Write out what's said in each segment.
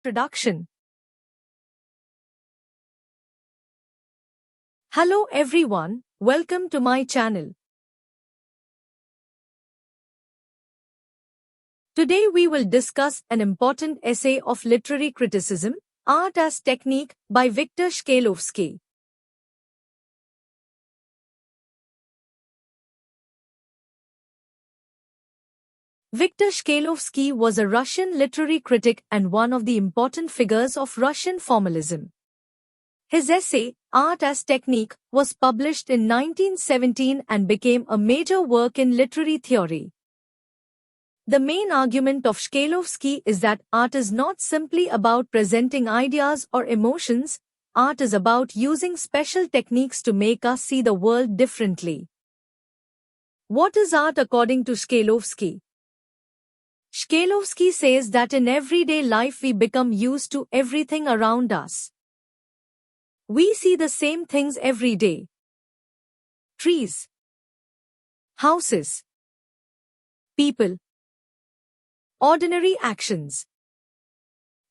Production. Hello everyone, welcome to my channel. Today we will discuss an important essay of literary criticism, Art as Technique, by Viktor Shklovsky. Viktor Shklovsky was a Russian literary critic and one of the important figures of Russian formalism. His essay, Art as Technique, was published in 1917 and became a major work in literary theory. The main argument of Shklovsky is that art is not simply about presenting ideas or emotions, art is about using special techniques to make us see the world differently. What is art according to Shklovsky? Shklovsky says that in everyday life we become used to everything around us. We see the same things every day. Trees, houses, people, ordinary actions.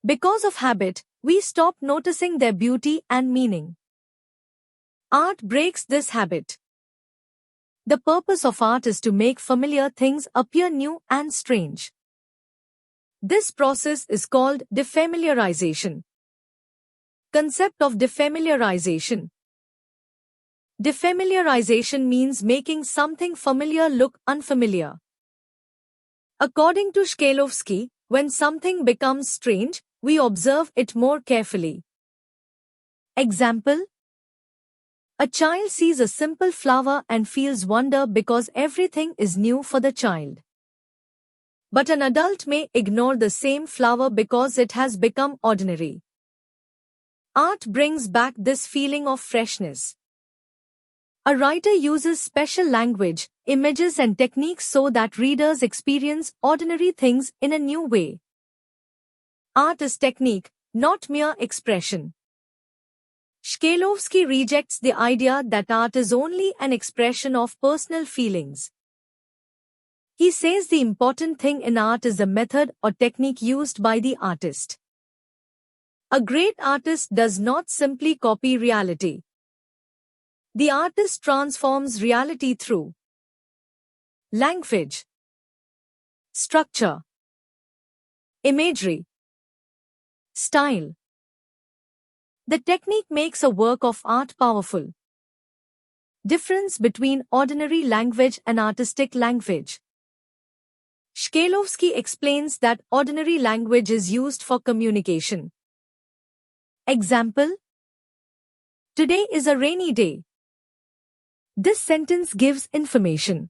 Because of habit, we stop noticing their beauty and meaning. Art breaks this habit. The purpose of art is to make familiar things appear new and strange. This process is called defamiliarization. Concept of defamiliarization. Defamiliarization means making something familiar look unfamiliar. According to Shklovsky, when something becomes strange, we observe it more carefully. Example: a child sees a simple flower and feels wonder because everything is new for the child. But an adult may ignore the same flower because it has become ordinary. Art brings back this feeling of freshness. A writer uses special language, images and techniques so that readers experience ordinary things in a new way. Art is technique, not mere expression. Shklovsky rejects the idea that art is only an expression of personal feelings. He says the important thing in art is the method or technique used by the artist. A great artist does not simply copy reality. The artist transforms reality through language, structure, imagery, style. The technique makes a work of art powerful. Difference between ordinary language and artistic language. Shklovsky explains that ordinary language is used for communication. Example: today is a rainy day. This sentence gives information.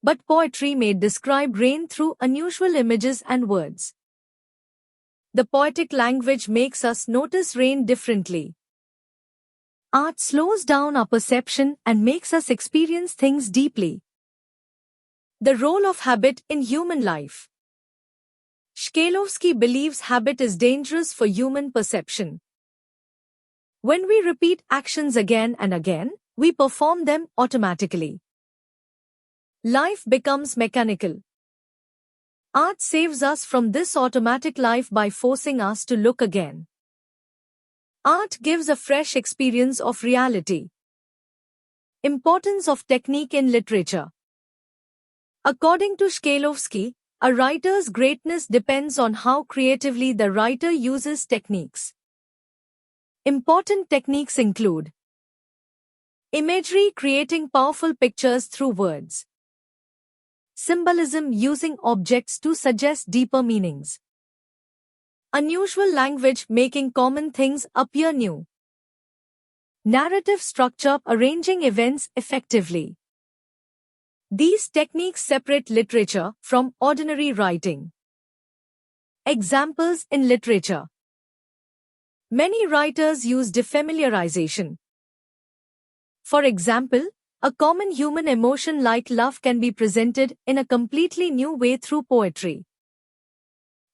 But poetry may describe rain through unusual images and words. The poetic language makes us notice rain differently. Art slows down our perception and makes us experience things deeply. The role of habit in human life. Shklovsky believes habit is dangerous for human perception. When we repeat actions again and again, we perform them automatically. Life becomes mechanical. Art saves us from this automatic life by forcing us to look again. Art gives a fresh experience of reality. Importance of technique in literature. According to Shklovsky, a writer's greatness depends on how creatively the writer uses techniques. Important techniques include imagery, creating powerful pictures through words. Symbolism, using objects to suggest deeper meanings. Unusual language, making common things appear new. Narrative structure, arranging events effectively. These techniques separate literature from ordinary writing. Examples in literature. Many writers use defamiliarization. For example, a common human emotion like love can be presented in a completely new way through poetry.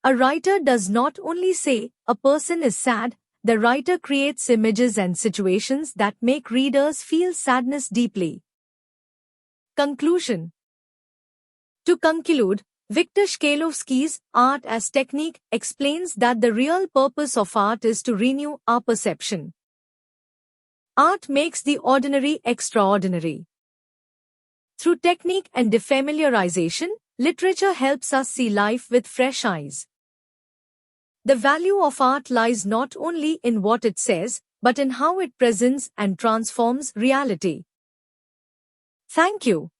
A writer does not only say, a person is sad, the writer creates images and situations that make readers feel sadness deeply. Conclusion. To conclude, Viktor Shklovsky's Art as Technique explains that the real purpose of art is to renew our perception. Art makes the ordinary extraordinary. Through technique and defamiliarization, literature helps us see life with fresh eyes. The value of art lies not only in what it says, but in how it presents and transforms reality. Thank you.